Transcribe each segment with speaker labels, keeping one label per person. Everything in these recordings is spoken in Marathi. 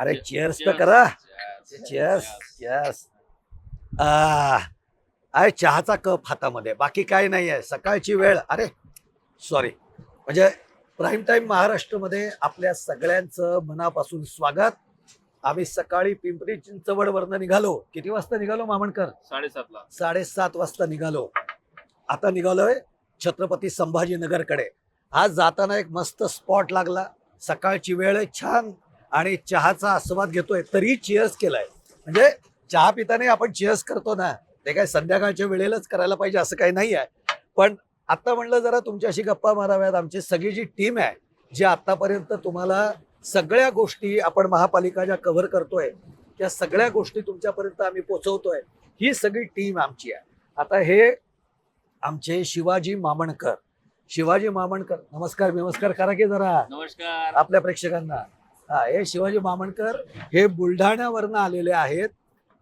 Speaker 1: अरे चेअर्स तर करा. चेअर्स. यस. अरे चहाचा कप हातामध्ये, बाकी काही नाही आहे. सकाळची वेळ. अरे सॉरी, म्हणजे प्राईम टाइम महाराष्ट्रामध्ये आपल्या सगळ्यांचं मनापासून स्वागत. आम्ही सकाळी पिंपरी चिंचवड वरनं निघालो. किती वाजता निघालो मामणकर?
Speaker 2: 7:30ला.
Speaker 1: 7:30 वाजता निघालो. आता निघालोय छत्रपती संभाजीनगरकडे. आज जाताना एक मस्त स्पॉट लागला. सकाळची वेळ आहे छान आणि चहाचा आस्वाद घेतोय. तरी चिअर्स केलाय. म्हणजे चहा पिताना आपण चिअर्स करतो ना, ते काय संध्याकाळच्या वेळेलाच करायला पाहिजे असं काही नाही आहे. पण आता म्हणलं जरा तुमच्याशी गप्पा माराव्यात. आमची सगळी जी टीम आहे, जी आतापर्यंत तुम्हाला सगळ्या गोष्टी आपण महापालिका ज्या कव्हर करतोय त्या सगळ्या गोष्टी तुमच्यापर्यंत आम्ही पोहोचवतोय, ही सगळी टीम आमची आहे. आता हे आमचे शिवाजी मामणकर. शिवाजी मामणकर, नमस्कार करा की जरा
Speaker 2: नमस्कार.
Speaker 1: आपल्या प्रेक्षकांना. हा, हे शिवाजी मामणकर हे बुलढाण्यावरनं आलेले आहेत.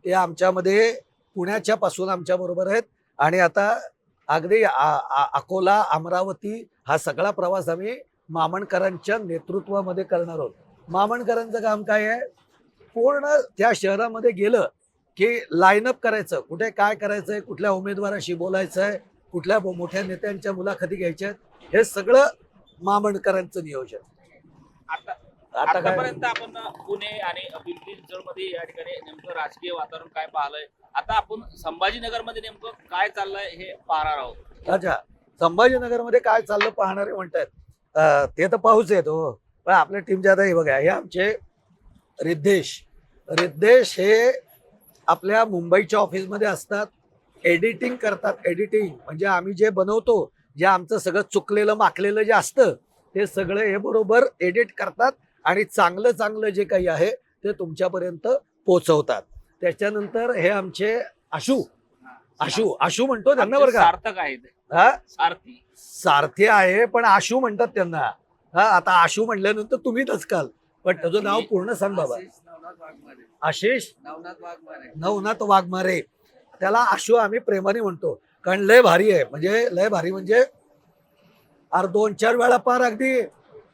Speaker 1: ते आमच्यामध्ये पुण्याच्या पासून आमच्या बरोबर आहेत आणि आता अगदी अकोला, अमरावती हा सगळा प्रवास आम्ही मामणकरांच्या नेतृत्वामध्ये करणार आहोत. मामणकरांचं काम काय आहे? पूर्ण त्या शहरामध्ये गेलं की लाईनअप करायचं, कुठे काय करायचंय, कुठल्या उमेदवाराशी बोलायचंय, कुठल्या मोठ्या नेत्यांच्या मुलाखती घ्यायच्या, हे सगळं मामणकरांचं नियोजन.
Speaker 2: आतापर्यंत आपण पुणे आणि पिंपरी चिंचवडमध्ये या ठिकाणी नेमकं राजकीय वातावरण काय पाहिलंय, आता आपण संभाजीनगरमध्ये नेमकं काय चाललंय हे पाहणार आहोत.
Speaker 1: अच्छा, संभाजीनगरमध्ये काय चाललं पाहणारे म्हणतात. ते तर पाहूच येत हो. पण आपल्या टीमच्या आता हे बघा, हे आमचे रिद्धेश हे आपल्या मुंबईच्या ऑफिसमध्ये असतात. एडिटिंग करतात. एडिटिंग म्हणजे आम्ही जे बनवतो, जे आमचं सगळं चुकलेलं माखलेलं जे असतं ते सगळं हे बरोबर एडिट करतात आणि चांगलं जे काही आहे ते तुमच्यापर्यंत पोहोचवतात. त्याच्यानंतर हे आमचे आशू म्हणतो त्यांना बरं का.
Speaker 2: सार्थक आहेत.
Speaker 1: हा,
Speaker 2: सारथी
Speaker 1: आहे पण आशू म्हणतात त्यांना. हा, आता आशू म्हणल्यानंतर तुम्ही दचकाल, पण त्याचं नाव पूर्ण सांग बाबा. आशिष नवनाथ वाघमारे. त्याला आशू आम्ही प्रेमाने म्हणतो, कारण लय भारी आहे. म्हणजे लय भारी म्हणजे 2-4 वेळा पार अगदी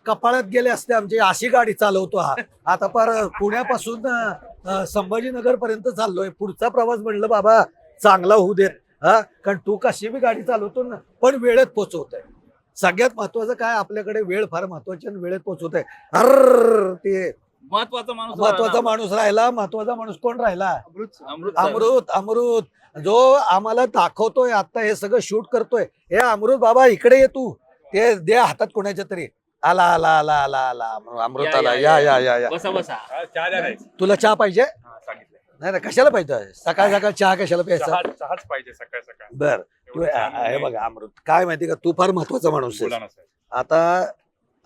Speaker 1: कपाळात गेले असते आमची, अशी गाडी चालवतो हा. आता पार पुण्यापासून संभाजीनगर पर्यंत चाललोय. पुढचा प्रवास म्हणलं बाबा चांगला होऊ देत. हा, कारण तू कशी बी गाडी चालवतो ना, पण वेळेत पोहोचवतोय. सगळ्यात महत्वाचं काय, आपल्याकडे वेळ फार महत्वाची आणि वेळेत पोहोचवतोय. ते महत्वाचा माणूस राहिला. महत्वाचा माणूस कोण राहिला? अमृत, जो आम्हाला दाखवतोय आता, हे सगळं शूट करतोय. हे अमृत बाबा इकडे ये तू. ते दे हातात कोणाच्या तरी. आला अमृत आला. या
Speaker 2: बसा.
Speaker 1: तुला चहा पाहिजे? नाही कशाला पाहिजे? सकाळ चहा कशाला प्यायचा?
Speaker 3: चहाच पाहिजे सकाळ.
Speaker 1: बर, तू हे बघा अमृत, काय माहिती का, तू फार महत्वाचा माणूस आहे. आता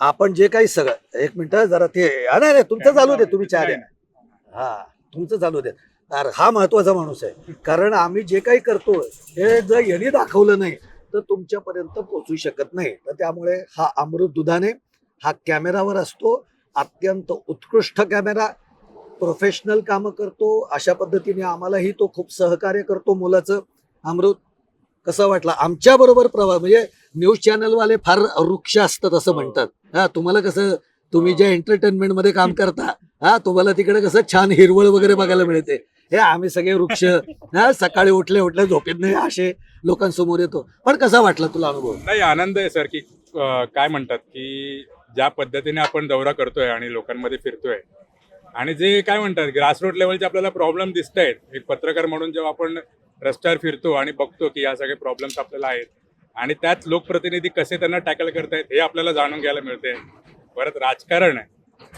Speaker 1: आपण जे काही सगळं, एक मिनिट जरा ते नाही तुमचं चालू दे, तुम्ही चहा द्या. हा, तुमचं चालू दे. हा महत्वाचा माणूस आहे, कारण आम्ही जे काही करतो हे जर यांनी दाखवलं नाही तर तुमच्यापर्यंत पोहोचू शकत नाही. तर त्यामुळे हा अमृत दुधाने हा कॅमेरावर असतो. अत्यंत उत्कृष्ट कॅमेरा, प्रोफेशनल कामं करतो. अशा पद्धतीने आम्हालाही तो खूप सहकार्य करतो मुलाचं. अमृत, कसं वाटलं आमच्या बरोबर प्रवास? म्हणजे न्यूज चॅनलवाले फार वृक्ष असतात असं म्हणतात. हा, तुम्हाला कसं, तुम्ही ज्या एंटरटेनमेंट मध्ये काम करता, हा, तुम्हाला तिकडे कसं छान हिरवळ वगैरे बघायला मिळते. हे आम्ही सगळे वृक्ष, हा, सकाळी उठले झोपेत नाही असे लोकांसमोर येतो. पण कसा वाटला तुला अनुभव?
Speaker 3: नाही, आनंद आहे सर, की काय म्हणतात की ज्या पद्धतीने आपण दौरा करतोय आणि लोकांमध्ये फिरतोय आणि जे काय म्हणतात ग्रासरूट लेवलचे आपल्याला प्रॉब्लेम दिसत आहेत, एक पत्रकार म्हणून जेव्हा आपण रस्त्यावर फिरतो आणि बघतो की या सगळे प्रॉब्लेम्स आपल्याला आहेत आणि त्यात लोकप्रतिनिधी कसे त्यांना टॅकल करतायत हे आपल्याला जाणून घ्यायला मिळते. परत राजकारण आहे,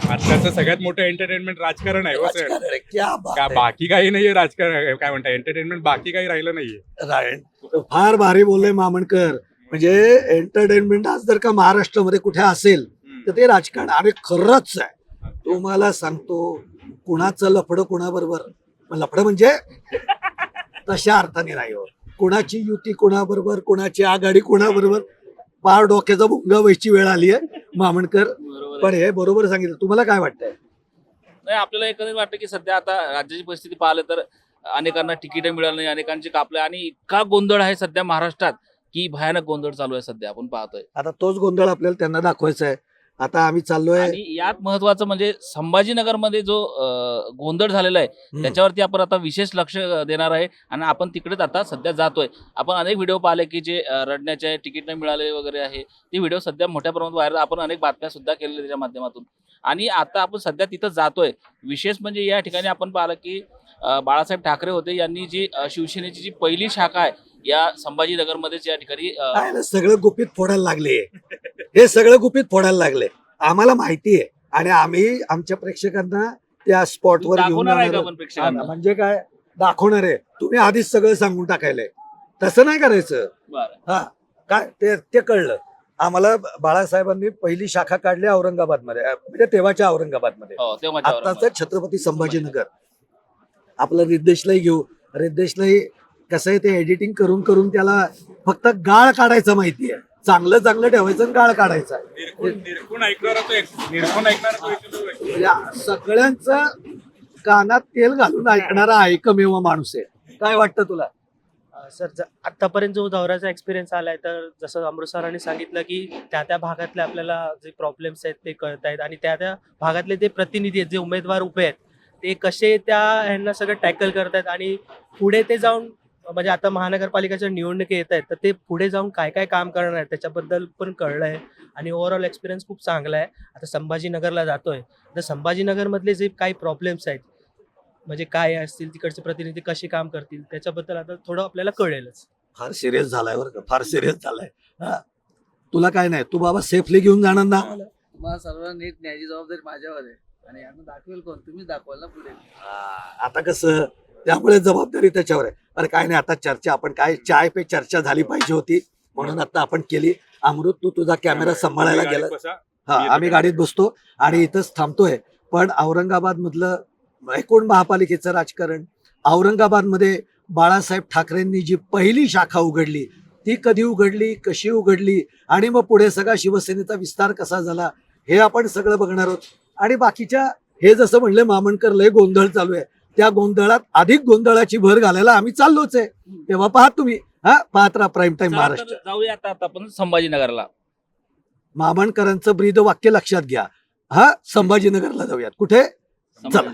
Speaker 3: आजच्याचं सगळ्यात मोठं एंटरटेनमेंट राजकारण आहे. हो सर, बाकी काही नाहीये राजकारण, काय म्हणतात एंटरटेनमेंट, बाकी काही राहिलं नाहीये.
Speaker 1: फार भारी बोलले मामणकर. म्हणजे एंटरटेनमेंट आज जर का महाराष्ट्रामध्ये कुठे असेल तर ते राजकारण. अरे खरंच आहे, तुम्हाला सांगतो, कुणाचं लफडं कुणाबरोबर, लफडं म्हणजे तशा अर्थाने नाही हो. कुणाची युती कुणाबरोबर, कुणाची आघाडी कुणाबरोबर, पार डोक्याचा भुंगा व्हायची वेळ आली आहे मामणकर. पण हे बरोबर सांगितलं. तुम्हाला काय वाटतंय?
Speaker 2: नाही, आपल्याला एकंदरीत वाटतं की सध्या आता राज्याची परिस्थिती पाहिलं तर अनेकांना तिकीट मिळालं नाही, अनेकांचे कापले आणि इतका गोंधळ आहे सध्या महाराष्ट्रात की भयानक गोंधळ चालू आहे सध्या आपण पाहतोय.
Speaker 1: आता तोच गोंधळ आपल्याला त्यांना दाखवायचा आहे. आता आम्ही चाललोय.
Speaker 2: आणि यात महत्वाचं म्हणजे संभाजीनगरमध्ये जो गोंधळ झालेला आहे त्याच्यावरती आपण आता विशेष लक्ष देणार आहे आणि आपण तिकडेच आता सध्या जातोय. आपण अनेक व्हिडिओ पाहिले की जे रडण्याचे तिकीट न मिळाले वगैरे आहे, ते व्हिडिओ सध्या मोठ्या प्रमाणात व्हायरल, आपण अनेक बातम्या सुद्धा केलेल्या त्याच्या माध्यमातून. आणि आता आपण सध्या तिथं जातोय. विशेष म्हणजे या ठिकाणी आपण पाहिलं की बाळासाहेब ठाकरे होते, यांनी जी शिवसेनेची जी पहिली शाखा आहे या संभाजीनगरमध्येच या ठिकाणी
Speaker 1: काय ना, सगळं गुपित फोडायला लागले. हे सगळं गुपित फोडायला लागले. आम्हाला माहिती आहे आणि आम्ही आमच्या प्रेक्षकांना त्या स्पॉटवर घेऊन
Speaker 2: दाखवणार आहे का
Speaker 1: जाणार
Speaker 2: आपण प्रेक्षकांना?
Speaker 1: म्हणजे काय दाखवणार आहे. तुम्ही आधीच सगळं सांगून टाकायलंय, तसं नाही करायचं.
Speaker 2: बरं.
Speaker 1: हा काय ते कळलं आम्हाला. बाळासाहेबांनी पहिली शाखा काढली औरंगाबादमध्ये, म्हणजे तेव्हाच्या औरंगाबादमध्ये.
Speaker 2: हो, तेव्हाच्या
Speaker 1: आत्ताच छत्रपती संभाजीनगर. आपलं रिद्देशलाही घेऊ. रिद्देशलाही कसं आहे, ते एडिटिंग करून करून त्याला फक्त गाळ काढायचं माहितीये. चांगलं चांगलं ठेवायचं आणि गाळ काढायचा.
Speaker 3: निरखून ऐकणारा
Speaker 1: सगळ्यांचं कानात तेल घालून ऐकणारा एकमेव माणूस आहे. काय वाटतं तुला?
Speaker 4: सर, आतापर्यंत जो दौऱ्याचा एक्सपिरियन्स आलाय, तर जसं अमृत सरांनी सांगितलं की त्या भागातले आपल्याला जे प्रॉब्लेम्स आहेत ते कळत आहेत आणि त्या भागातले ते प्रतिनिधी आहेत, जे उमेदवार उभे आहेत, ते कसे त्या ह्यांना सगळं टॅकल करतायत आणि पुढे ते जाऊन, म्हणजे आता महानगरपालिकेच्या निवडणुकी येत आहेत, तर ते पुढे जाऊन काय काय काम करणार आहेत त्याच्याबद्दल पण कळलं आहे आणि ओव्हरऑल एक्सपिरियन्स खूप चांगला आहे. आता संभाजीनगरला जातोय, तर संभाजीनगरमधले जे काही प्रॉब्लेम्स आहेत, म्हणजे काय असतील, तिकडचे प्रतिनिधी कसे काम करतील, त्याच्याबद्दल आता थोडं आपल्याला कळेलच.
Speaker 1: फार सिरियस झालाय बरं का, फार सिरियस झालाय. हा, तुला काय नाही, तू बाबा सेफली घेऊन जाणार ना.
Speaker 5: तुम्हाला सर्वांना नीट न्यायची जबाबदारी माझ्यावर आहे आणि यांना दाखवेल कोण? तुम्ही दाखवाल ना पुढे.
Speaker 1: आता कसं, त्यामुळे जबाबदारी त्याच्यावर आहे. अरे काय नाही, आता चर्चा आपण काय चाय पे चर्चा झाली पाहिजे होती, म्हणून आता आपण केली. अमृत, तू तुझा कॅमेरा सांभाळायला गेला. हा, आम्ही गाडीत बसतो आणि इथंच थांबतोय. पण औरंगाबाद मधलं एकूण महापालिकेचं राजकारण, औरंगाबादमध्ये बाळासाहेब ठाकरेंनी जी पहिली शाखा उघडली, ती कधी उघडली, कशी उघडली आणि मग पुढे सगळा शिवसेनेचा विस्तार कसा झाला, हे आपण सगळं बघणार आहोत. आणि बाकीच्या, हे जसं म्हणले मामणकर, लय गोंधळ चालू आहे, त्या गोंधळात अधिक गोंधळाची भर घालायला आम्ही चाललोच आहे. तेव्हा पाहत तुम्ही, हा, पाहत राहा प्राईम टाइम महाराष्ट्र.
Speaker 2: जाऊया आता आपण संभाजीनगरला.
Speaker 1: मामणकरांचं ब्रीद वाक्य लक्षात घ्या. हा, संभाजीनगरला जाऊयात. कुठे? चला.